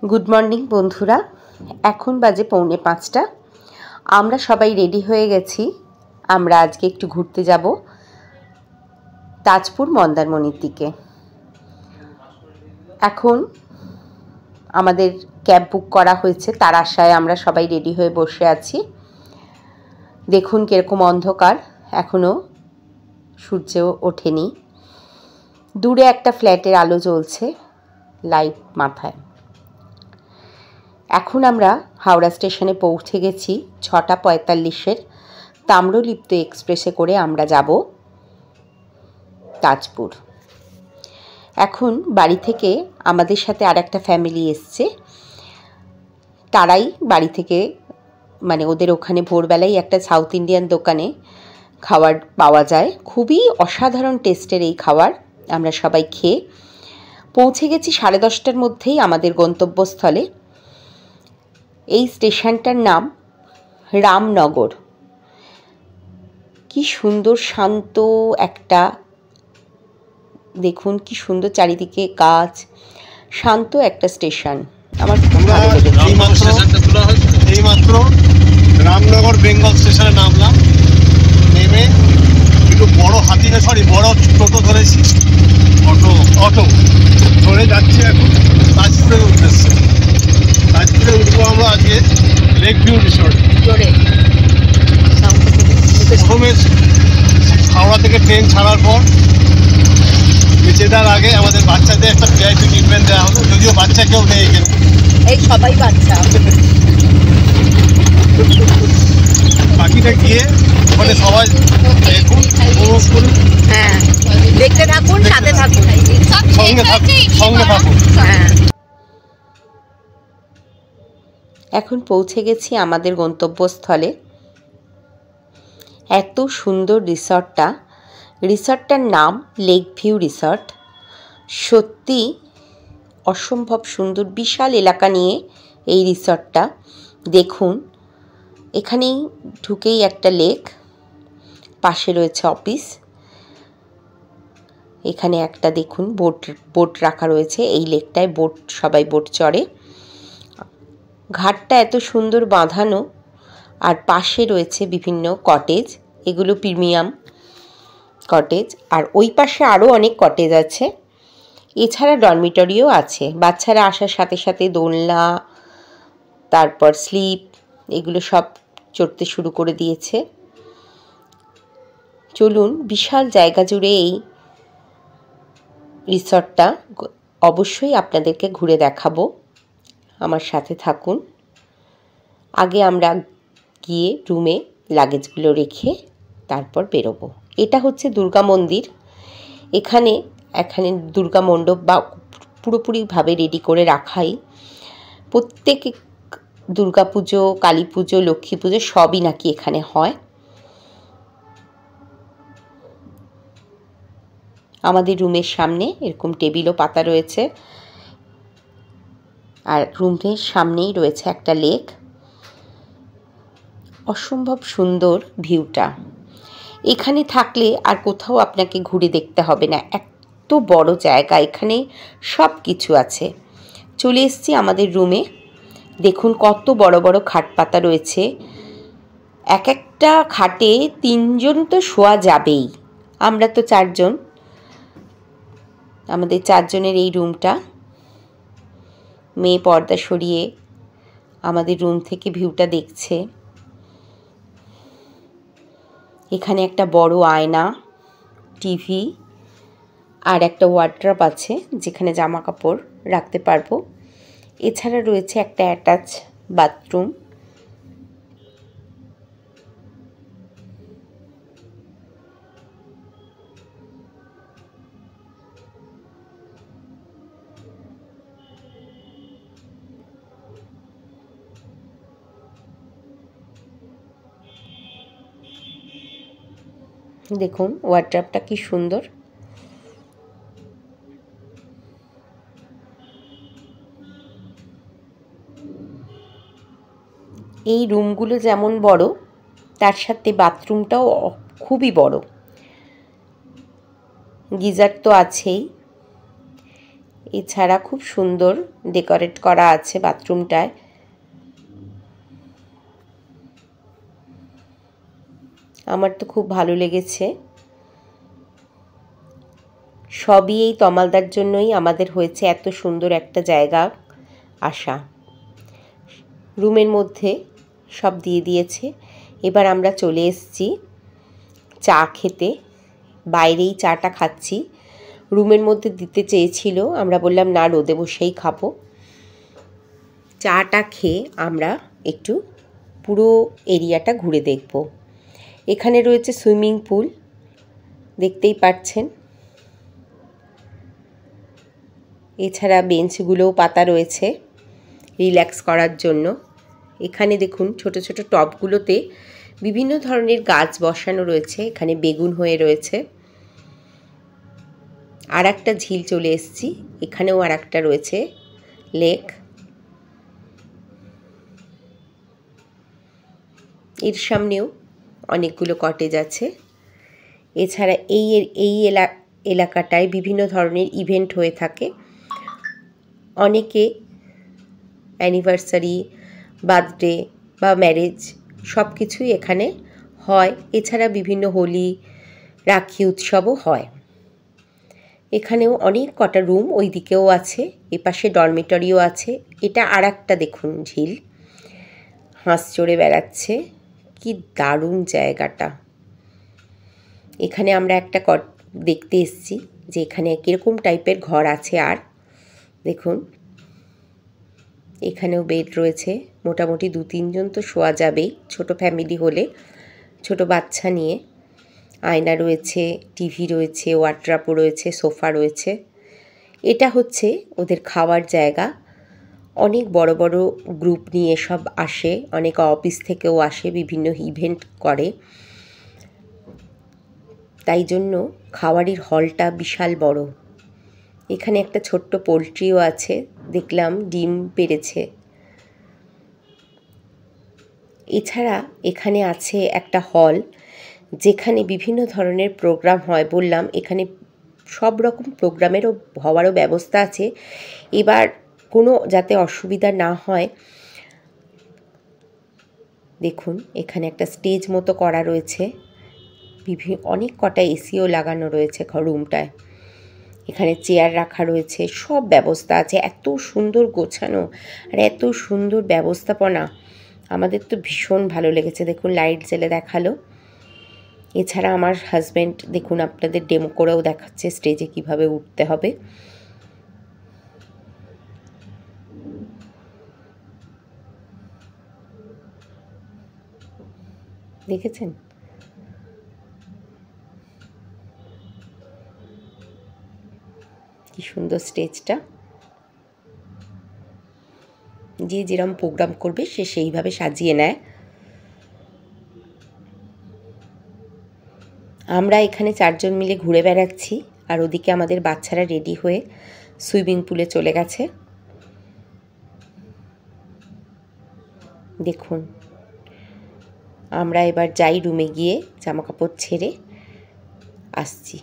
Good morning बंधुरा एखन बाजे पौने 5टा आमरा सबाई रेडी हये गेছি। आमरा आजके एकटु घुरते যাব ताजपुर मंदारमणिर दिके। एखन आमादेर कैब बुक करा हयेছে, तार आशाय आमरा सबाई रेडी हये बसे आछि। देखुन किरकम अंधकार, एखोनो सूर्य ओठेनी। दूरे एकटा फ्लैटेर आलो ज्वलছে, लाइट माथाय। এখন আমরা হাওড়া স্টেশনে পৌঁছে গেছি 6টা 45-এর তাম্রলিপ্ত এক্সপ্রেসে করে আমরা যাব তাজপুর। এখন বাড়ি থেকে আমাদের সাথে আরেকটা ফ্যামিলি এসছে, তারাই বাড়ি থেকে মানে ওদের ওখানে ভোরবেলায় একটা সাউথ ইন্ডিয়ান দোকানে খাবার পাওয়া যায়, খুবই অসাধারণ টেস্টের এই খাবার। আমরা সবাই খেয়ে পৌঁছে গেছি 10:30টার মধ্যেই আমাদের গন্তব্যস্থলে। এই স্টেশনটার নাম রামনগর। কি সুন্দর শান্ত একটা, দেখুন কি সুন্দর চারিদিকে গাছ, শান্ত একটা স্টেশন। আমার খুব ভালো লেগেছে। এইমাত্র রামনগর বেঙ্গল স্টেশনে নামলাম, নেমে একটু বড় হাতি না সরি বড় টোটো ধরেছি, অটো ধরে যাচ্ছি এখন তাজপুরের উদ্দেশ্যে। তাজপুরে উঠবো আমরা আজকে লেক ভিউ রিসর্ট। প্রথমে হাওড়া থেকে ট্রেন ছাড়ার পর নিচে যাওয়ার আগে আমাদের বাচ্চাদের একটা ভিআইপি ট্রিটমেন্ট দেওয়া হবে, যদিও বাচ্চা কেউ নেই এখানে, এই সবাই বাচ্চা। বাকিটা গিয়ে ওখানে সবাই দেখুন, উপভোগ করুন। হ্যাঁ, দেখতে থাকুন, সাথে থাকুন, সঙ্গে থাকুন। হ্যাঁ। এখন পৌঁছে গেছি আমাদের গন্তব্যস্থলে। এত সুন্দর রিসর্টটার নাম লেক ভিউ রিসর্ট। সত্যি অসম্ভব সুন্দর, বিশাল এলাকা নিয়ে এই রিসর্টটা। দেখুন এখানেই ঢুকেই একটা লেক, পাশে রয়েছে অফিস। এখানে একটা দেখুন বোট রাখা রয়েছে, এই লেকটায় সবাই বোট চড়ে। ঘাটটা এত সুন্দর বাঁধানো, আর পাশে রয়েছে বিভিন্ন কটেজ, এগুলো প্রিমিয়াম কটেজ। আর ওই পাশে আরও অনেক কটেজ আছে, এছাড়া ডরমিটরিও আছে। বাচ্চারা আসার সাথে সাথে দোলনা, তারপর স্লিপ, এগুলো সব চড়তে শুরু করে দিয়েছে। চলুন, বিশাল জায়গা জুড়ে এই রিসর্টটা অবশ্যই আপনাদেরকে ঘুরে দেখাবো, আমার সাথে থাকুন। আগে আমরা গিয়ে রুমে লাগেজগুলো রেখে তারপর বেরোবো। এটা হচ্ছে দুর্গা মন্দির। এখানে দুর্গা মণ্ডপ বা পুরোপুরিভাবে রেডি করে রাখাই। প্রত্যেক দুর্গা পুজো, কালী পুজো, লক্ষ্মী পুজো সবই নাকি এখানে হয়। আমাদের রুমের সামনে এরকম টেবিলও পাতা রয়েছে, আর রুমের সামনেই রয়েছে একটা লেক। অসম্ভব সুন্দর ভিউটা। এখানে থাকলে আর কোথাও আপনাকে ঘুরে দেখতে হবে না, এত বড় জায়গা, এখানে সব কিছু আছে। চলে এসেছি আমাদের রুমে। দেখুন কত বড় বড় খাট পাতা রয়েছে, এক একটা খাটে 3 জন তো শোয়া যাবেই। আমরা তো 4 জন, আমাদের 4 জনের এই রুমটা। মেয়ে পর্দা সরিয়ে আমাদের রুম থেকে ভিউটা দেখছে। এখানে একটা বড় আয়না, টিভি, আর একটা ওয়ার্ড্রপ আছে যেখানে জামা কাপড় রাখতে পারবো। এছাড়া রয়েছে একটা অ্যাটাচ বাথরুম। দেখুন ওয়ার্ড্রপটা কি সুন্দর। এই রুমগুলো যেমন বড়, তার সাথে বাথরুমটাও খুবই বড়। গিজার তো আছেই। এছাড়া খুব সুন্দর ডেকোরেট করা আছে বাথরুমটায়। আমার তো খুব ভালো লেগেছে। সবই এই তমালদার জন্যই আমাদের হয়েছে এত সুন্দর একটা জায়গা আসা। রুমের মধ্যে সব দিয়ে দিয়েছে। এবার আমরা চলে এসেছি চা খেতে। বাইরেই চাটা খাচ্ছি। রুমের মধ্যে দিতে চেয়েছিল, আমরা বললাম না, রোদে বসেই খাবো। চাটা খেয়ে আমরা একটু পুরো এরিয়াটা ঘুরে দেখব। এখানে রয়েছে সুইমিং পুল, দেখতেই পাচ্ছেন। এছাড়া বেঞ্চগুলোও পাতা রয়েছে রিল্যাক্স করার জন্য। এখানে দেখুন ছোট ছোট টবগুলোতে বিভিন্ন ধরনের গাছ বসানো রয়েছে। এখানে বেগুন হয়ে রয়েছে। আর একটা ঝিল চলে এসেছি, এখানেও আর একটা রয়েছে লেক। এর সামনেও অনেকগুলো কটেজ আছে। এছাড়া এই এলাকাটায় বিভিন্ন ধরনের ইভেন্ট হয়ে থাকে। অনেকে অ্যানিভার্সারি, বার্থডে বা ম্যারেজ সব কিছুই এখানে হয়। এছাড়া বিভিন্ন হোলি, রাখি উৎসবও হয়। এখানেও অনেক কটা রুম ওই দিকেও আছে, এপাশে ডরমিটরিও আছে। এটা আর একটা দেখুন ঝিল, হাঁস চড়ে বেড়াচ্ছে। কি দারুণ জায়গাটা। এখানে আমরা একটা দেখতে এসেছি যে এখানে কীরকম টাইপের ঘর আছে। আর দেখুন এখানেও বেড রয়েছে, মোটামুটি 2-3 জন তো শোয়া যাবেই ছোট ফ্যামিলি হলে, ছোট বাচ্চা নিয়ে। আয়না রয়েছে, টিভি রয়েছে, ওয়ার্ড্রপও রয়েছে, সোফা রয়েছে। এটা হচ্ছে ওদের খাওয়ার জায়গা। অনেক বড় বড় গ্রুপ নিয়ে সব আসে, অনেক অফিস থেকেও আসে, বিভিন্ন ইভেন্ট করে। তাই জন্য খাওয়ারের হলটা বিশাল বড়। এখানে একটা ছোট্ট পোলট্রিও আছে, দেখলাম ডিম পেড়েছে। এছাড়া এখানে আছে একটা হল, যেখানে বিভিন্ন ধরনের প্রোগ্রাম হয়। বললাম এখানে সব রকম প্রোগ্রামেরও হওয়ারও ব্যবস্থা আছে। এবার কোনো যাতে অসুবিধা না হয়, দেখুন এখানে একটা স্টেজ মতো করা রয়েছে। অনেক কটা এসিও লাগানো রয়েছে রুমটায়। এখানে চেয়ার রাখা রয়েছে, সব ব্যবস্থা আছে। এত সুন্দর গোছানো আর এত সুন্দর ব্যবস্থাপনা, আমাদের তো ভীষণ ভালো লেগেছে। দেখুন লাইট জ্বেলে দেখালো। এছাড়া আমার হাজব্যান্ড দেখুন আপনাদের ডেমো করেও দেখাচ্ছে স্টেজে কিভাবে উঠতে হবে। দেখেছেন? কি সুন্দর স্টেজটা। যে যেরকম প্রোগ্রাম করবে সে সেইভাবে সাজিয়ে নেয়। আমরা এখানে 4 জন মিলে ঘুরে বেড়াচ্ছি, আর ওদিকে আমাদের বাচ্চারা রেডি হয়ে সুইমিং পুলে চলে গেছে। দেখুন আমরা এবার যাই রুমে গিয়ে জামা কাপড় ছেড়ে আসছি।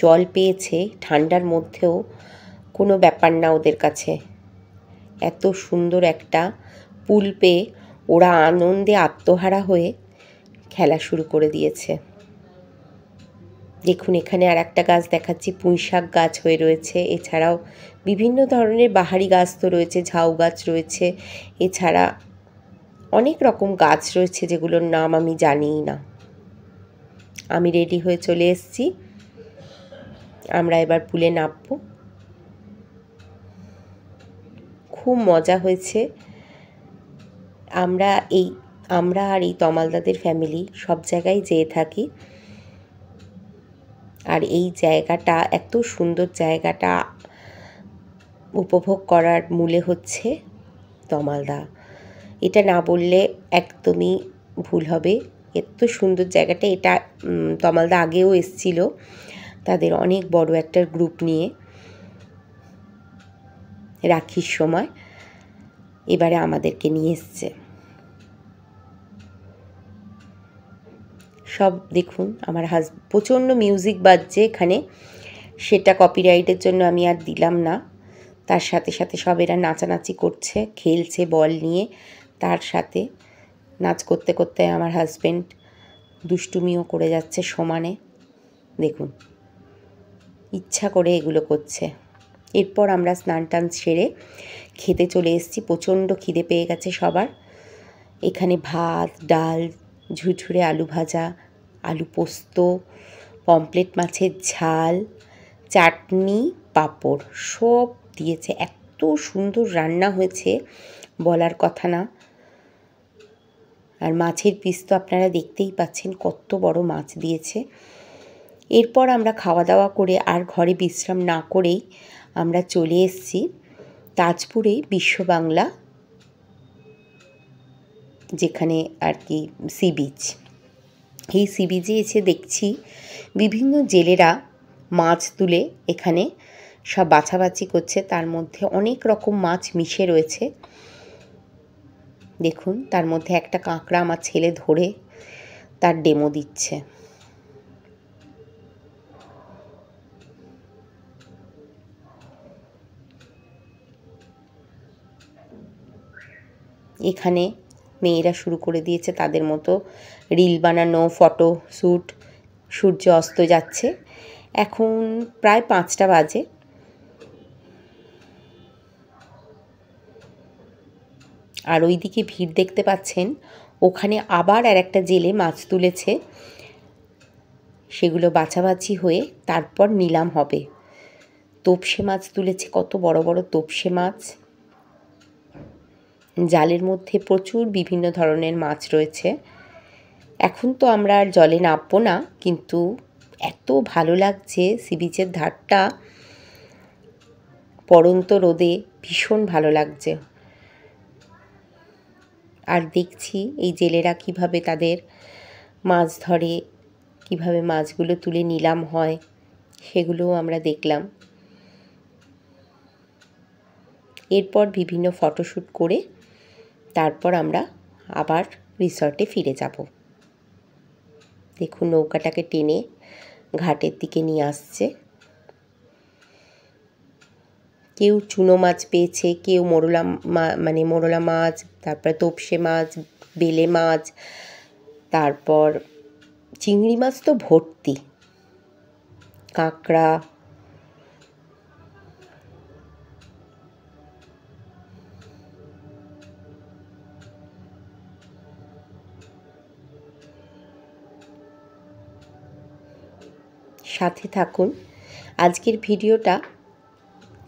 জল পেয়েছে ঠান্ডার মধ্যেও কোনো ব্যাপার না ওদের কাছে। এত সুন্দর একটা পুল পেয়ে ওরা আনন্দে আত্মহারা হয়ে খেলা শুরু করে দিয়েছে। দেখুন এখানে আর একটা গাছ দেখাচ্ছি, পুঁইশাক গাছ হয়ে রয়েছে। এছাড়াও বিভিন্ন ধরনের বাহারি গাছ তো রয়েছে, ঝাউ গাছ রয়েছে। এছাড়া অনেক রকম গাছ রয়েছে যেগুলোর নাম আমি জানিই না। আমি রেডি হয়ে চলে এসেছি, আমরা এবার পুলে নামবো। খুব মজা হয়েছে। আমরা আর এই তমালদাদের ফ্যামিলি সব জায়গায় যেয়ে থাকি। আর এই জায়গাটা, এত সুন্দর জায়গাটা উপভোগ করার মূলে হচ্ছে তমালদা। এটা না বললে একদমই ভুল হবে। এত সুন্দর জায়গাটা। এটা তমালদা আগেও এসেছিল তাদের অনেক বড় একটা গ্রুপ নিয়ে রাখির সময়। এবারে আমাদেরকে নিয়ে এসছে। সব দেখুন আমার প্রচণ্ড মিউজিক বাজছে এখানে, সেটা কপিরাইটের জন্য আমি আর দিলাম না। তার সাথে সাথে সব এরা নাচানাচি করছে, খেলছে বল নিয়ে, তার সাথে নাচ করতে করতে আমার হাজব্যান্ড দুষ্টুমিও করে যাচ্ছে সমানে। দেখুন ইচ্ছা করে এগুলো করছে। এরপর আমরা স্নান টান সেরে খেতে চলে এসেছি। প্রচণ্ড খিদে পেয়ে গেছে সবার। এখানে ভাত, ডাল, ঝুরঝুরে আলু ভাজা, আলু পোস্ত, পমফ্রেট মাছের ঝাল, চাটনি, পাঁপড় সব দিয়েছে। এত সুন্দর রান্না হয়েছে বলার কথা না। আর মাছের পিস তো আপনারা দেখতেই পাচ্ছেন কত বড় মাছ দিয়েছে। এরপর আমরা খাওয়া দাওয়া করে আর ঘরে বিশ্রাম না করেই আমরা চলে এসেছি তাজপুরে বিশ্ব বাংলা, যেখানে আর কি সি বিচ। এই সি বিচে এসে দেখছি বিভিন্ন জেলেরা মাছ তুলে এখানে সব বাছাবাছি করছে। তার মধ্যে অনেক রকম মাছ মিশে রয়েছে। দেখুন তার মধ্যে একটা কাঁকড়া আমার ছেলে ধরে তার ডেমো দিচ্ছে। এখানে মেয়েরা শুরু করে দিয়েছে তাদের মতো রিল বানানো, ফটো শ্যুট। সূর্য অস্ত যাচ্ছে, এখন প্রায় 5টা বাজে। আর ওইদিকে ভিড় দেখতে পাচ্ছেন, ওখানে আবার আর একটা জেলে মাছ তুলেছে, সেগুলো বাছাবাছি হয়ে তারপর নিলাম হবে। তোপসে মাছ তুলেছে, কত বড় বড় তোপসে মাছ। জালের মধ্যে প্রচুর বিভিন্ন ধরনের মাছ রয়েছে। এখন তো আমরা আর জলে নামবো না, কিন্তু এত ভালো লাগছে সি বিচের ধারটা, পড়ন্ত রোদে ভীষণ ভালো লাগছে। আর দেখছি এই জেলেরা কিভাবে তাদের মাছ ধরে, কিভাবে মাছগুলো তুলে নিলাম হয়, সেগুলোও আমরা দেখলাম। এরপর বিভিন্ন ফটোশ্যুট করে তারপর আমরা আবার রিসর্টে ফিরে যাব। দেখুন নৌকাটাকে টেনে ঘাটের দিকে নিয়ে আসছে। কেউ চুনো মাছ পেয়েছে, কেউ মোরলা মাছ, তারপর তোপসে মাছ, বেলে মাছ, তারপর চিংড়ি মাছ তো ভর্তি, কাঁকড়া। সাথে থাকুন। আজকের ভিডিওটা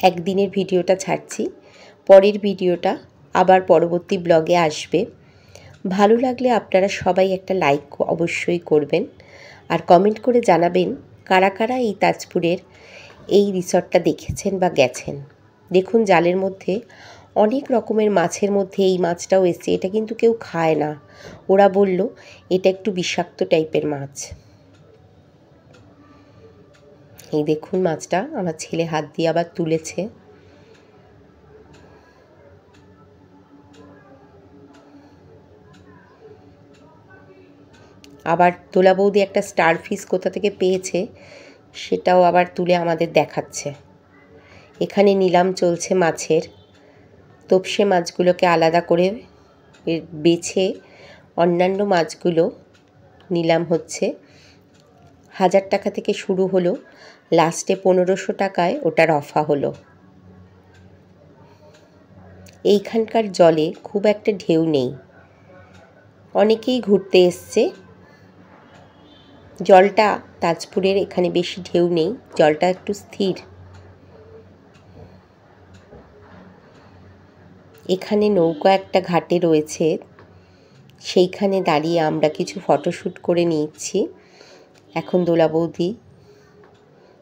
একদিনের ভিডিওটা ছাড়ছি, পরের ভিডিওটা আবার পরবর্তী ব্লগে আসবে। ভালো লাগলে আপনারা সবাই একটা লাইক অবশ্যই করবেন, আর কমেন্ট করে জানাবেন কারা কারা এই তাজপুরের এই রিসর্টটা দেখেছেন বা গেছেন। দেখুন জালের মধ্যে অনেক রকমের মাছের মধ্যে এই মাছটাও এসছে। এটা কিন্তু কেউ খায় না, ওরা বলল এটা একটু বিষাক্ত টাইপের মাছ। এই দেখুন মাছটা আমার ছেলে হাত দিয়ে আবার তুলেছে। আবার দোলা বৌদি একটা স্টার ফিশ কোথা থেকে পেয়েছে, সেটাও আবার তুলে আমাদের দেখাচ্ছে। এখানে নিলাম চলছে মাছের। তোপসে মাছগুলোকে আলাদা করে বেছে অন্যান্য মাছগুলো নিলাম হচ্ছে 1000 টাকা থেকে শুরু হলো, লাস্টে 1500 টাকায় ওটার অফার হলো। এইখানকার জলে খুব একটা ঢেউ নেই, অনেকেই ঘুরতে এসছে। জলটা তাজপুরের এখানে বেশি ঢেউ নেই, জলটা একটু স্থির। এখানে নৌকা একটা ঘাটে রয়েছে, সেইখানে দাঁড়িয়ে আমরা কিছু ফটোশ্যুট করে নিচ্ছি। এখন দোলা বৌদি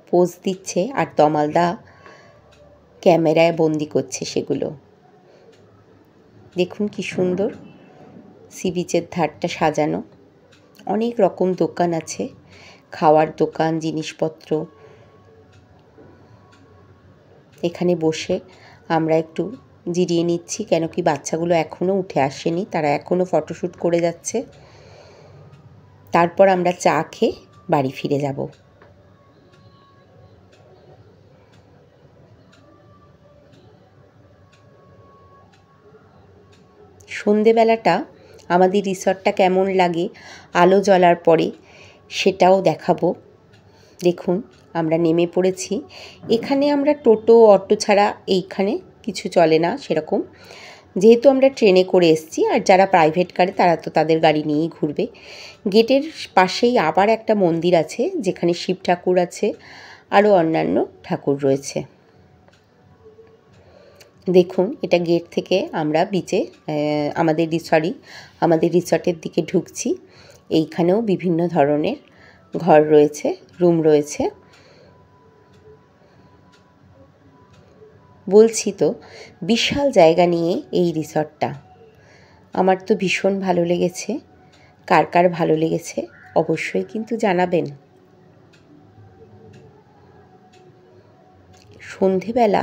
পোজ দিচ্ছে আর তমালদা ক্যামেরায় বন্দি করছে সেগুলো। দেখুন কি সুন্দর সি বিচের ধারটা সাজানো, অনেক রকম দোকান আছে, খাওয়ার দোকান, জিনিসপত্র। এখানে বসে আমরা একটু জিরিয়ে নিচ্ছি, কেন কি বাচ্চাগুলো এখনও উঠে আসেনি, তারা এখনও ফটোশ্যুট করে যাচ্ছে। তারপর আমরা চা খেয়ে বাড়ি ফিরে যাব। সন্ধেবেলাটা আমাদের রিসর্টটা কেমন লাগে আলো জ্বলার পরে সেটাও দেখাবো। দেখুন আমরা নেমে পড়েছি। এখানে আমরা টোটো অটো ছাড়া এইখানে কিছু চলে না সেরকম, যেহেতু আমরা ট্রেনে করে এসেছি। আর যারা প্রাইভেট কারে তারা তো তাদের গাড়ি নিয়েই ঘুরবে। গেটের পাশেই আবার একটা মন্দির আছে যেখানে শিব ঠাকুর আছে, আরও অন্যান্য ঠাকুর রয়েছে। দেখুন এটা গেট থেকে আমরা বিচে আমাদের রিসর্টের দিকে ঢুকছি। এইখানেও বিভিন্ন ধরনের ঘর রয়েছে, রুম রয়েছে। বলছি তো বিশাল জায়গা নিয়ে এই রিসর্টটা। আমার তো ভীষণ ভালো লেগেছে। কার কার ভালো লেগেছে অবশ্যই কিন্তু জানাবেন। সন্ধেবেলা,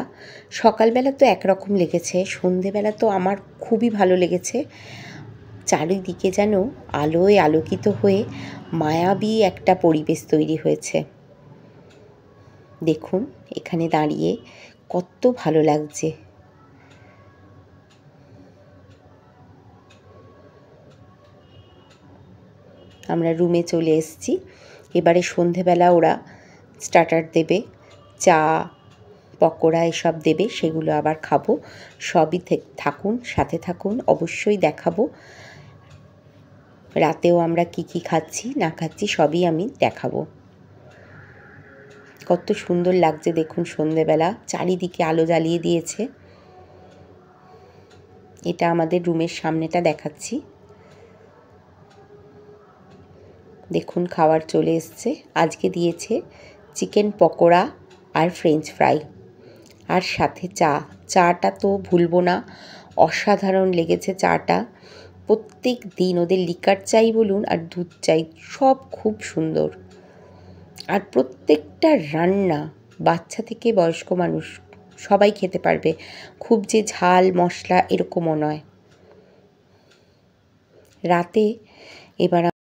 সকালবেলা তো একরকম লেগেছে, সন্ধেবেলা তো আমার খুবই ভালো লেগেছে। চারিদিকে যেন আলোয় আলোকিত হয়ে মায়াবী একটা পরিবেশ তৈরি হয়েছে। দেখুন এখানে দাঁড়িয়ে কত ভালো লাগছে। আমরা রুমে চলে এসেছি। এবারে সন্ধেবেলা ওরা স্টার্টার দেবে, চা পকোড়া এসব দেবে, সেগুলো আবার খাবো। সবই থাকুন, সাথে থাকুন, অবশ্যই দেখাবো। রাতেও আমরা কি কি খাচ্ছি না খাচ্ছি সবই আমি দেখাবো। কত সুন্দর লাগছে দেখুন সন্ধেবেলা, চারিদিকে আলো জ্বালিয়ে দিয়েছে। এটা আমাদের রুমের সামনেটা দেখাচ্ছি। দেখুন খাবার চলে এসছে। আজকে দিয়েছে চিকেন পকোড়া আর ফ্রেঞ্চ ফ্রাই, আর সাথে চাটা তো ভুলবো না, অসাধারণ লেগেছে চাটা। প্রত্যেক দিন ওদের লিকার চাই বলুন আর দুধ চাই সব খুব সুন্দর। আর প্রত্যেকটা রান্না বাচ্চা থেকে বয়স্ক মানুষ সবাই খেতে পারবে, খুব যে ঝাল মশলা এরকমও নয়। রাতে এবার